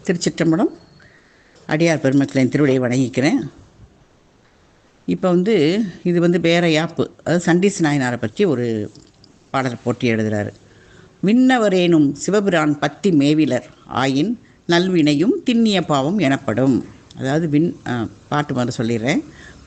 திருச்சிற்றம்பலம். அடியார் பெருமக்களின் திருவிடையை வணங்கிக்கிறேன். இப்போ இது வேற யாப்பு, அதாவது சண்டீஸ் நாயனாரை பற்றி ஒரு பாடல் போட்டி எழுதுகிறாரு. விண்ணவரேனும் சிவபிரான் பத்தி மேவிலர் ஆயின் நல்வினையும் திண்ணிய பாவம் எனப்படும். அதாவது பாட்டு மாதிரி சொல்லிடுறேன்.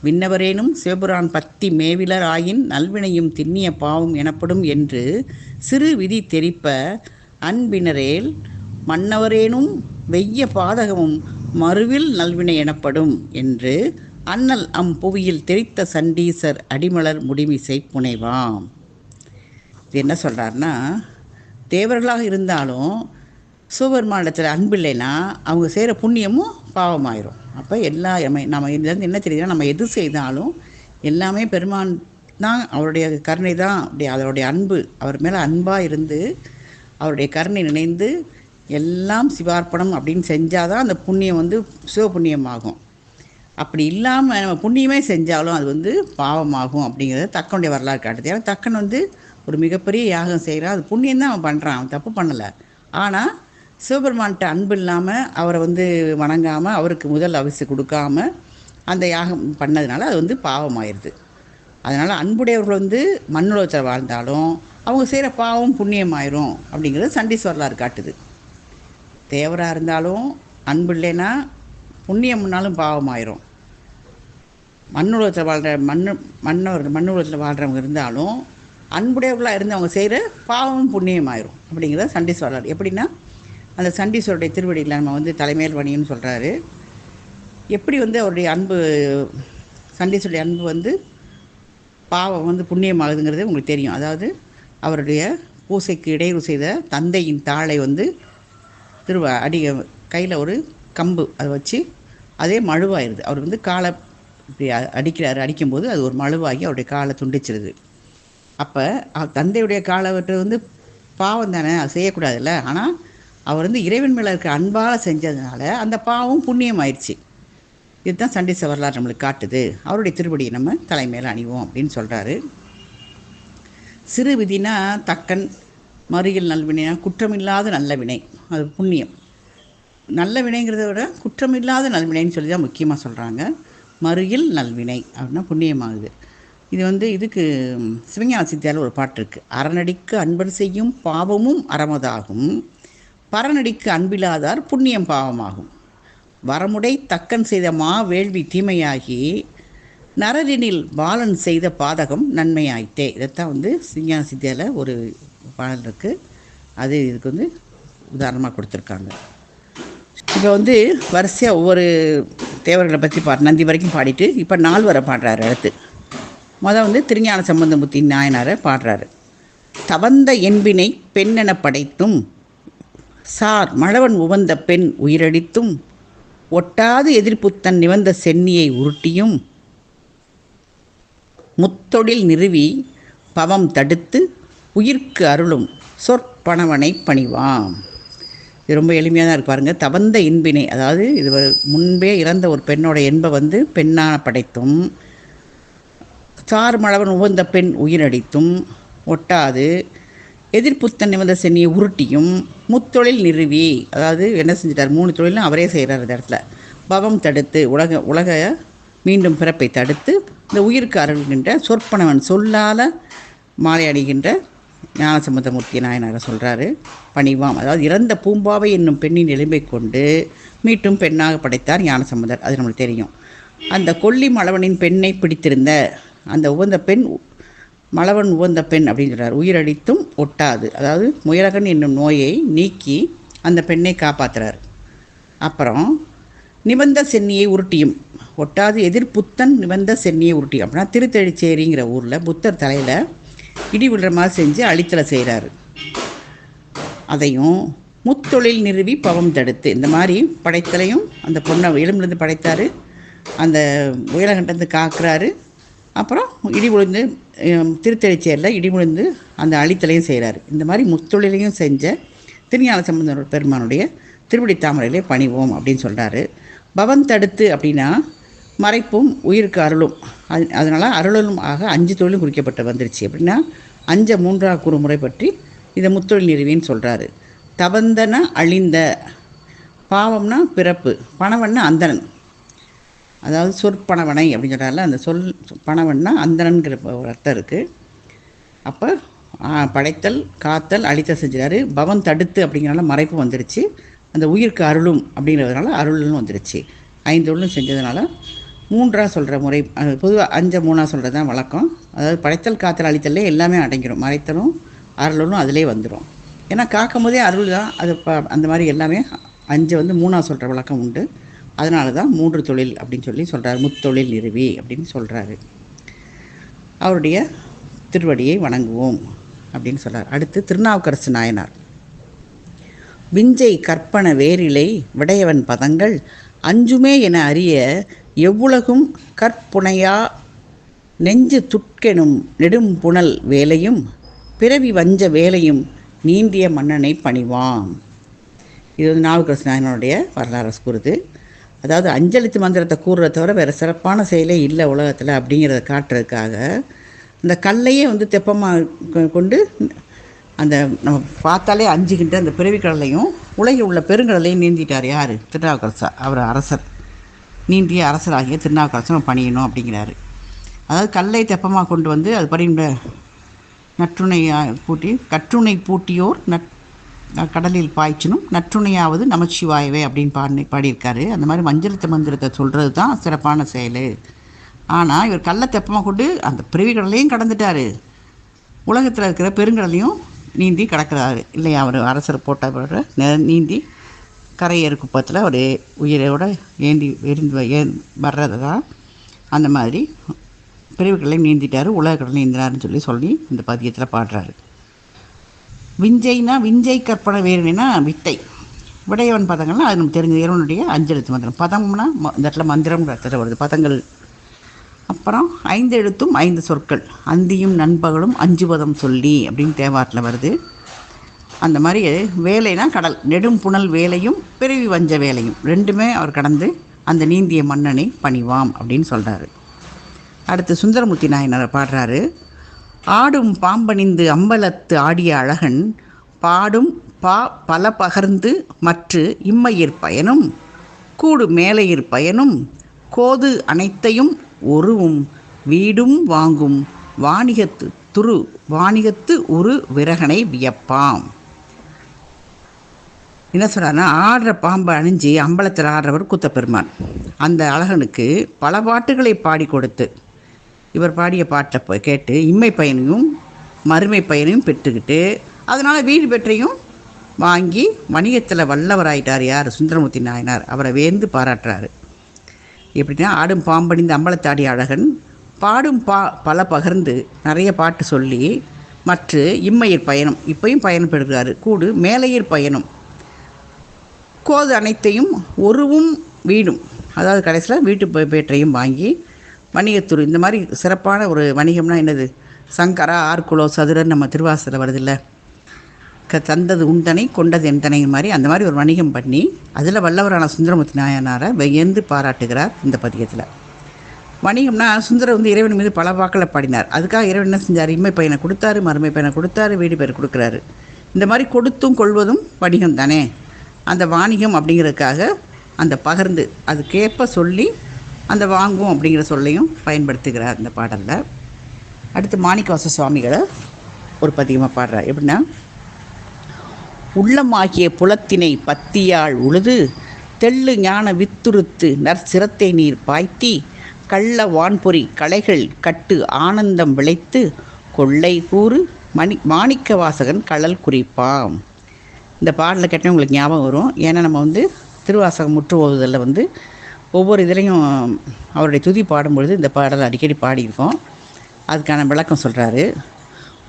விண்ணவரேனும் சிவபுரான் பத்தி மேவிலர் ஆயின் நல்வினையும் திண்ணிய பாவம் எனப்படும் என்று சிறு விதி தெரிப்ப அன்பினரேல் மன்னவரேனும் வெய்ய பாதகமும் மறுவில் நல்வினை எனப்படும் என்று அண்ணல் புவியில் தெரித்த சண்டீசர் அடிமலர் முடிமிசை புனைவாம். இது என்ன சொல்கிறாருன்னா, தேவர்களாக இருந்தாலும் சிவபெருமானிடத்தில் அன்பு இல்லைன்னா அவங்க செய்கிற புண்ணியமும் பாவமாயிரும். அப்போ நம்ம இதுலேருந்து என்ன தெரியுதுன்னா, நம்ம எது செய்தாலும் எல்லாமே பெருமான் தான், அவருடைய கருணை தான். அவருடைய அன்பு, அவர் மேலே அன்பாக இருந்து அவருடைய கருணை நினைந்து எல்லாம் சிவார்ப்பணம் அப்படின்னு செஞ்சால் தான் அந்த புண்ணியம் சிவபுண்ணியமாகும். அப்படி இல்லாமல் நம்ம புண்ணியமே செஞ்சாலும் அது பாவமாகும் அப்படிங்கிறத தக்கனுடைய வரலாறு காட்டுது. ஏன்னா தக்கன் ஒரு மிகப்பெரிய யாகம் செய்கிறான், அது புண்ணியம் தான் அவன் பண்ணுறான், அவன் தப்பு பண்ணலை. ஆனால் சிவபெருமான்கிட்ட அன்பு இல்லாமல் அவரை வணங்காமல் அவருக்கு முதல் அவிசு கொடுக்காம அந்த யாகம் பண்ணதுனால அது பாவமாயிருது. அதனால் அன்புடையவர்கள் மண்ணுலகத்தில் வாழ்ந்தாலும் அவங்க செய்கிற பாவம் புண்ணியமாயிரும் அப்படிங்கிறது சண்டீஸ் வரலாறு காட்டுது. தேவராக இருந்தாலும் அன்பு இல்லைன்னா புண்ணியம்னாலும் பாவமாயிரும். மண்ணுலகத்தில் வாழ்கிற மண்ணுலகத்தில் வாழ்கிறவங்க இருந்தாலும் அன்புடையவர்களாக இருந்து அவங்க செய்கிற பாவமும் புண்ணியமாயிரும் அப்படிங்கிறத சண்டீஸ் வரலாறு. எப்படின்னா, அந்த சண்டீஸ்வருடைய திருவடியில் நம்ம தலைமையில் வணிகன்னு சொல்கிறாரு. எப்படி அவருடைய அன்பு, சண்டீஸ்வருடைய அன்பு பாவம் புண்ணியமாகுதுங்கிறது உங்களுக்கு தெரியும். அதாவது அவருடைய பூசைக்கு இடையூறு செய்த தந்தையின் தாளை கையில் ஒரு கம்பு அதை வச்சு அதே மழுவாயிருது. அவர் காலை இப்படி அடிக்கும்போது அது ஒரு மழுவாகி அவருடைய காலை துண்டிச்சிருது. அப்போ தந்தையுடைய காலை விட்டு பாவம் தானே, அது செய்யக்கூடாதுல்ல. ஆனால் அவர் இறைவன் மேலே இருக்க அன்பால் செஞ்சதுனால அந்த பாவம் புண்ணியம் ஆயிடுச்சு. இதுதான் சண்டீச வரலாறு நம்மளுக்கு காட்டுது. அவருடைய திருவடியை நம்ம தலைமையில் அணிவோம் அப்படின்னு சொல்கிறாரு. சிறு விதினா தக்கன், மறுகில் நல்வினைனா குற்றமில்லாத நல்ல வினை, அது புண்ணியம். நல்ல வினைங்கிறத விட குற்றமில்லாத நல்வினைன்னு சொல்லி தான் முக்கியமாக சொல்கிறாங்க. மறுகில் நல்வினை அப்படின்னா புண்ணியமாகுது. இது இதுக்கு சிவஞான சித்தியால் ஒரு பாட்டு இருக்குது. அறநடிக்கு அன்பர் செய்யும் பாவமும் அறமதாகும், பரநடிக்கு அன்பில்லாதார் புண்ணியம் பாவமாகும். வரமுடை தக்கன் செய்த வேள்வி தீமையாகி நரரினில் பாலன் செய்த பாதகம் நன்மையாயிட்டே. இதைத்தான் சிவஞான சித்தியால் ஒரு பாடல் இருக்குது. அது இதுக்கு உதாரணமாக கொடுத்துருக்காங்க. இப்போ வரிசையாக ஒவ்வொரு தேவர்களை பற்றி நந்தி வரைக்கும் பாடிட்டு இப்போ 4 வரை பாடுறாரு. அடுத்து திருஞான சம்பந்தமூர்த்தி நாயனாரை பாடுறாரு. தவந்த என்பினை பெண்ணென படைத்தும் சார் மழவன் உவந்த பெண் உயிரடித்தும் ஒட்டாது எதிர்ப்புத்தன் நிவந்த சென்னியை உருட்டியும் முத்தொழில் நிறுவி பவம் தடுத்து உயிர்க்கு அருளும் சொற்பணவனை பணிவாம். இது ரொம்ப எளிமையாக தான் இருக்கு பாருங்கள். தவந்த இன்பினை, அதாவது இது முன்பே இறந்த ஒரு பெண்ணோட என்பை பெண்ணான படைத்தும் சார் மழவன் உவந்த பெண் உயிரடித்தும் ஒட்டாது எதிர்ப்புத்தன் நிவந்த சென்னியை உருட்டியும் முத்தொழில் நிறுவி, அதாவது என்ன செஞ்சிட்டார், 3 தொழிலும் அவரே செய்கிறார். இந்த இடத்துல பவம் தடுத்து உலக மீண்டும் பிறப்பை தடுத்து இந்த உயிருக்கு அருள்கின்ற சொற்பனவன், சொல்லால் மாலை அணிகின்ற ஞானசம்பந்தமூர்த்தி நாயனாரை சொல்கிறாரு. பணிவாம், அதாவது இறந்த பூம்பாவை என்னும் பெண்ணின் எலும்பை கொண்டு மீட்டும் பெண்ணாக படைத்தார் ஞானசம்பந்தர். அது நம்மளுக்கு தெரியும். அந்த கொல்லி மழவனின் பெண்ணை பிடித்திருந்த அந்த உவந்த பெண், மழவன் உவந்த பெண் அப்படின்னு சொல்கிறார். உயிரடித்தும் ஒட்டாது, அதாவது முயலகன் என்னும் நோயை நீக்கி அந்த பெண்ணை காப்பாற்றுறார். அப்புறம் நிபந்த சென்னியை உருட்டியும், ஒட்டாது எதிர்ப்புத்தன் நிபந்த சென்னியை உருட்டியும் அப்படின்னா திருத்தெழிச்சேரிங்கிற ஊரில் புத்தர் தலையில் இடி விழுற மாதிரி செஞ்சு அழித்தலை செய்கிறாரு. அதையும் முத்தொழில் நிறுவி பவம் தடுத்து, இந்த மாதிரி படைத்தலையும் அந்த பொண்ணை எலும்புலேருந்து படைத்தார், அந்த உயலகண்டந்து காக்குறாரு. அப்புறம் இடி விழுந்து திருத்தெழிச்சேரியில் இடி விழுந்து அந்த அழித்தலையும் செய்கிறாரு. இந்த மாதிரி முத்தொழிலையும் செஞ்ச திருஞான சம்பந்த பெருமானுடைய திருவடி தாமரையிலே பணிவோம் அப்படின்னு சொல்கிறாரு. பவம் தடுத்து அப்படின்னா மறைப்பும் உயிருக்கு அருளும், அதனால் அருளும் ஆக 5 தொழிலும் குறிக்கப்பட்டு வந்துருச்சு. அப்படின்னா 5 3ஆக கூறு முறை பற்றி இதை முத்தொழில் நிறுவின்னு சொல்கிறாரு. தவந்தன அழிந்த பாவம்னா பிறப்பு, பணவன்னா அந்தணன். அதாவது சொற்பணவனை அப்படின்னு சொல்கிறாரில்ல, அந்த பணவன்னா அந்தணன்கிற ஒரு அர்த்தம் இருக்குது. அப்போ படைத்தல், காத்தல், அழித்தல் செஞ்சுறாரு. பவன் தடுத்து அப்படிங்கிறனால மறைப்பு வந்துருச்சு. அந்த உயிருக்கு அருளும் அப்படிங்கிறதுனால அருள்னு வந்துருச்சு. 5 தொழிலும் செஞ்சதுனால 3ஆக சொல்கிற முறை. பொதுவாக 5 3ஆக சொல்கிறது தான் வழக்கம். அதாவது படைத்தல், காத்தல், அழித்தல்லே எல்லாமே அடங்கிடும். மறைத்தலும் அருளும் அதிலே வந்துடும். ஏன்னா காக்கும் போதே அருள் தான். அது அந்த மாதிரி எல்லாமே 5 3ஆக சொல்கிற வழக்கம் உண்டு. அதனால தான் 3 தொழில் அப்படின்னு சொல்லி சொல்கிறார். முத்தொழில் நிறுவி அப்படின்னு சொல்கிறாரு. அவருடைய திருவடியை வணங்குவோம் அப்படின்னு சொல்கிறார். அடுத்து திருநாவுக்கரசு நாயனார். விஞ்சை கற்பன வேரிலை விடையவன் பதங்கள் அஞ்சுமே என அறிய எவ்வுலகும் கற்புனையா நெஞ்சு துட்கெனும் நெடும் புனல் வேலையும் பிறவி வஞ்ச வேலையும் நீந்திய மன்னனை பணிவாம். இது நாவுக்கரசு நாயனருடைய வரலாறு கூறுது. அதாவது அஞ்சலித்து மந்திரத்தை கூறுறத தவிர வேறு சிறப்பான செயலே இல்லை உலகத்தில் அப்படிங்கிறத காட்டுறதுக்காக அந்த கல்லையே தெப்பமாக கொண்டு அந்த நம்ம பார்த்தாலே அஞ்சுக்கின்ற அந்த பிறவி கடலையும் உலகில் உள்ள பெருங்கடலையும் நீந்திட்டார். யார்? திருநாவுக்கரசர். அவர் அரசர், நீந்திய அரசராகிய திருநாவுக்கரசர் பணியணும் அப்படிங்கிறாரு. அதாவது கல்லை தெப்பமாக கொண்டு அது பணிந்த நற்றுணையாக பூட்டி கற்றுணை பூட்டியோர் கடலில் பாய்ச்சினும் நற்றுணையாவது நமச்சிவாயவே அப்படின்னு பாடியிருக்காரு. அந்த மாதிரி மஞ்சளித்த மந்திரத்தை சொல்கிறது தான் சிறப்பான செயல். ஆனால் இவர் கல்லை தெப்பமாக கொண்டு அந்த பிறவி கடலையும் கடந்துட்டார், உலகத்தில் இருக்கிற பெருங்கடலையும் நீந்தி கடக்கிறாரு இல்லையா? அவர் அரசர் போட்ட நீந்தி கரையேறு குப்பத்தில் ஒரு உயிரோட வர்றது தான். அந்த மாதிரி பிரிவுகளையும் நீந்திட்டார், உலகக்கடலையும் நீந்தினாருன்னு சொல்லி இந்த பதியத்தில் பாடுறாரு. விஞ்சைனா விஞ்சை கற்பனை வேறுனா வித்தை, விடையவன் பதங்கள்னால் அது நம்ம தெரிஞ்ச இறைவனுடைய அஞ்செழுத்து மந்திரம். பதம்னா இந்த இடத்துல மந்திரம் வருது, பதங்கள். அப்புறம் 5 எழுத்தும் 5 சொற்கள், அந்தியும் நண்பகலும் 5 பதம் சொல்லி அப்படின்னு தேவாரத்தில் வருது. அந்த மாதிரி வேலைனா கடல், நெடும் புனல் வேலையும் பிறவி வஞ்ச வேலையும் ரெண்டுமே அவர் கடந்து அந்த நீந்திய மன்னனை பணிவாம் அப்படின்னு சொல்கிறாரு. அடுத்து சுந்தரமூர்த்தி நாயனார் பாடுறாரு. ஆடும் பாம்பணிந்து அம்பலத்து ஆடிய அழகன் பாடும் பல பகர்ந்து மற்ற இம்மையிற் பயனும் கூடு மேலையிற் பயனும் கோது அனைத்தையும் ஒருவும் வீடும் வாங்கும் வாணிகத்து உரு விரகனை வியப்பாம். என்ன சொல்கிறாருன்னா, ஆடுற பாம்பை அணிஞ்சு அம்பலத்தில் ஆடுறவர் கூத்தப்பெருமான். அந்த அழகனுக்கு பல பாட்டுகளை பாடி கொடுத்து இவர் பாடிய பாட்டை கேட்டு இம்மை பயனையும் மறுமை பயனையும் பெற்றுக்கிட்டு அதனால் வீடு பெற்றையும் வாங்கி வணிகத்தில் வல்லவராயிட்டார். யார்? சுந்தரமூர்த்தி நாயனார். அவரை வேந்து பாராட்டுறாரு. எப்படின்னா, ஆடும் பாம்பணிந்து அம்பலத்தாடிய அழகன் பாடும் பல பகர்ந்து நிறைய பாட்டு சொல்லி மற்ற இம்மையிற் பயணம் இப்பையும் பயணம் பெறுகிறாரு. கூடு மேலையிற் பயணம் கோது அனைத்தையும் ஒருவும் வீடும், அதாவது கடைசியில் வீட்டு பேற்றையும் வாங்கி வணிகத்துறை. இந்த மாதிரி சிறப்பான ஒரு வணிகம்னா என்னது? சங்கரா ஆர்குலோ சதுரன் நம்ம திருவாசத்தில் வருதில்ல, தந்தது உண்டனை கொண்டது எந்தனை மாதிரி அந்த மாதிரி ஒரு வணிகம் பண்ணி அதில் வல்லவரான சுந்தரமூர்த்தி நாயனாரை வியந்து பாராட்டுகிறார் இந்த பதியத்தில். வணிகம்னா சுந்தரம் இறைவன் மீது பல வாக்களை பாடினார். அதுக்காக இறைவன் என்ன செஞ்சார்? இம்மை பையனை கொடுத்தாரு, மறுமை பையனை கொடுத்தாரு, வீடு பேர் கொடுக்குறாரு. இந்த மாதிரி கொடுத்தும் கொள்வதும் வணிகம் தானே. அந்த வாணிகம் அப்படிங்கிறதுக்காக அந்த பகர்ந்து அதுக்கேற்ப சொல்லி அந்த வாங்கும் அப்படிங்கிற சொல்லையும் பயன்படுத்துகிறார் இந்த பாடலில். அடுத்து மாணிக்கவாச சுவாமிகளை ஒரு பதிகமாக பாடுறார். எப்படின்னா, உள்ளமாகிய புலத்தினை பத்தியால் உழுது தெள்ளு ஞான வித்துருத்து நற்சிரத்தை நீர் பாய்த்தி கள்ள வான்பொறி களைகள் கட்டு ஆனந்தம் விளைத்து கொள்ளை கூறு மாணிக்க வாசகன் கழல் குறிப்பாம். இந்த பாடலை கேட்டால் உங்களுக்கு ஞாபகம் வரும். ஏன்னா நம்ம திருவாசகம் முற்று ஓதுதலில் ஒவ்வொரு இதுலேயும் அவருடைய துதி பாடும்பொழுது இந்த பாடலை அடிக்கடி பாடியிருக்கோம். அதுக்கான விளக்கம் சொல்கிறாரு.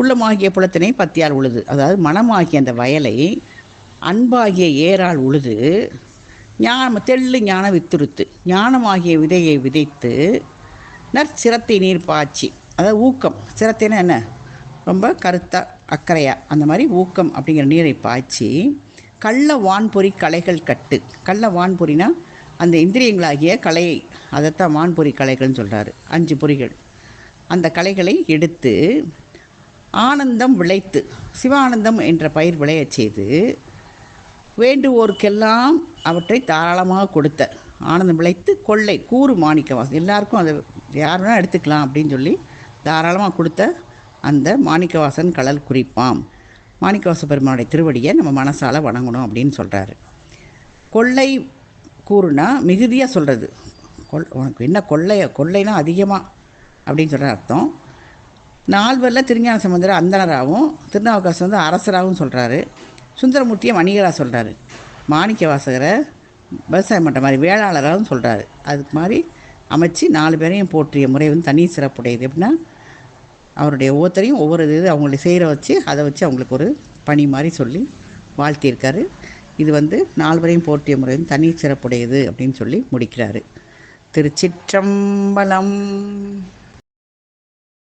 உள்ளமாகிய புலத்தினை பத்தியால் உழுது, அதாவது மனமாகிய அந்த வயலை அன்பாகிய ஏரால் உழுது தெள்ளு ஞான வித்துருத்து ஞானமாகிய விதையை விதைத்து நற்சிரத்தை நீர் பாய்ச்சி, அதாவது ஊக்கம். சிரத்தைன்னா என்ன? ரொம்ப கருத்தாக அக்கறையாக அந்த மாதிரி ஊக்கம் அப்படிங்கிற நீரை பாய்ச்சி கள்ள வான்பொறி களைகள் கட்டு. கள்ள வான்பொறினா அந்த இந்திரியங்களாகிய கலையை, அதைத்தான் வான்பொறி கலைகள்னு சொல்கிறாரு. 5 பொறிகள். அந்த கலைகளை எடுத்து ஆனந்தம் விளைத்து சிவானந்தம் என்ற பயிர் விளையச் செய்து வேண்டுவோருக்கெல்லாம் அவற்றை தாராளமாக கொடுத்த ஆனந்தம் விளைத்து கொள்ளை கூறு மாணிக்கவாசன், எல்லாருக்கும் அதை யார் வேணால் எடுத்துக்கலாம் அப்படின்னு சொல்லி தாராளமாக கொடுத்த அந்த மாணிக்கவாசன் கழல் குறிப்பாம். மாணிக்கவாச பெருமானுடைய திருவடியை நம்ம மனசால் வணங்கணும் அப்படின்னு சொல்கிறாரு. கொள்ளை கூறுனா மிகுதியாக சொல்கிறது. உனக்கு என்ன கொள்ளைனா அதிகமாக அப்படின்னு சொல்கிற அர்த்தம். நால்வரில் திருஞான சம்பந்தர் அந்தனராகவும் திருநாவுக்கரசர் வந்து அரசராகவும் சொல்கிறாரு. சுந்தரமூர்த்தியை வணிகராக சொல்கிறாரு. மாணிக்க வாசகரை விவசாயம் பண்ணுற மாதிரி வேளாளராகவும் சொல்கிறாரு. அதுக்கு மாதிரி அமைச்சு 4 பேரையும் போற்றிய முறை வந்து தனி சிறப்புடையது. எப்படின்னா அவருடைய ஒவ்வொருத்தரையும் ஒவ்வொரு இது அவங்களை செய்கிற வச்சு அதை வச்சு அவங்களுக்கு ஒரு பணி மாதிரி சொல்லி வாழ்த்தியிருக்காரு. இது வந்து 4 பேரையும் போற்றிய முறை வந்து தனி சிறப்புடையது அப்படின்னு சொல்லி முடிக்கிறாரு. திருச்சிற்றம்பலம்.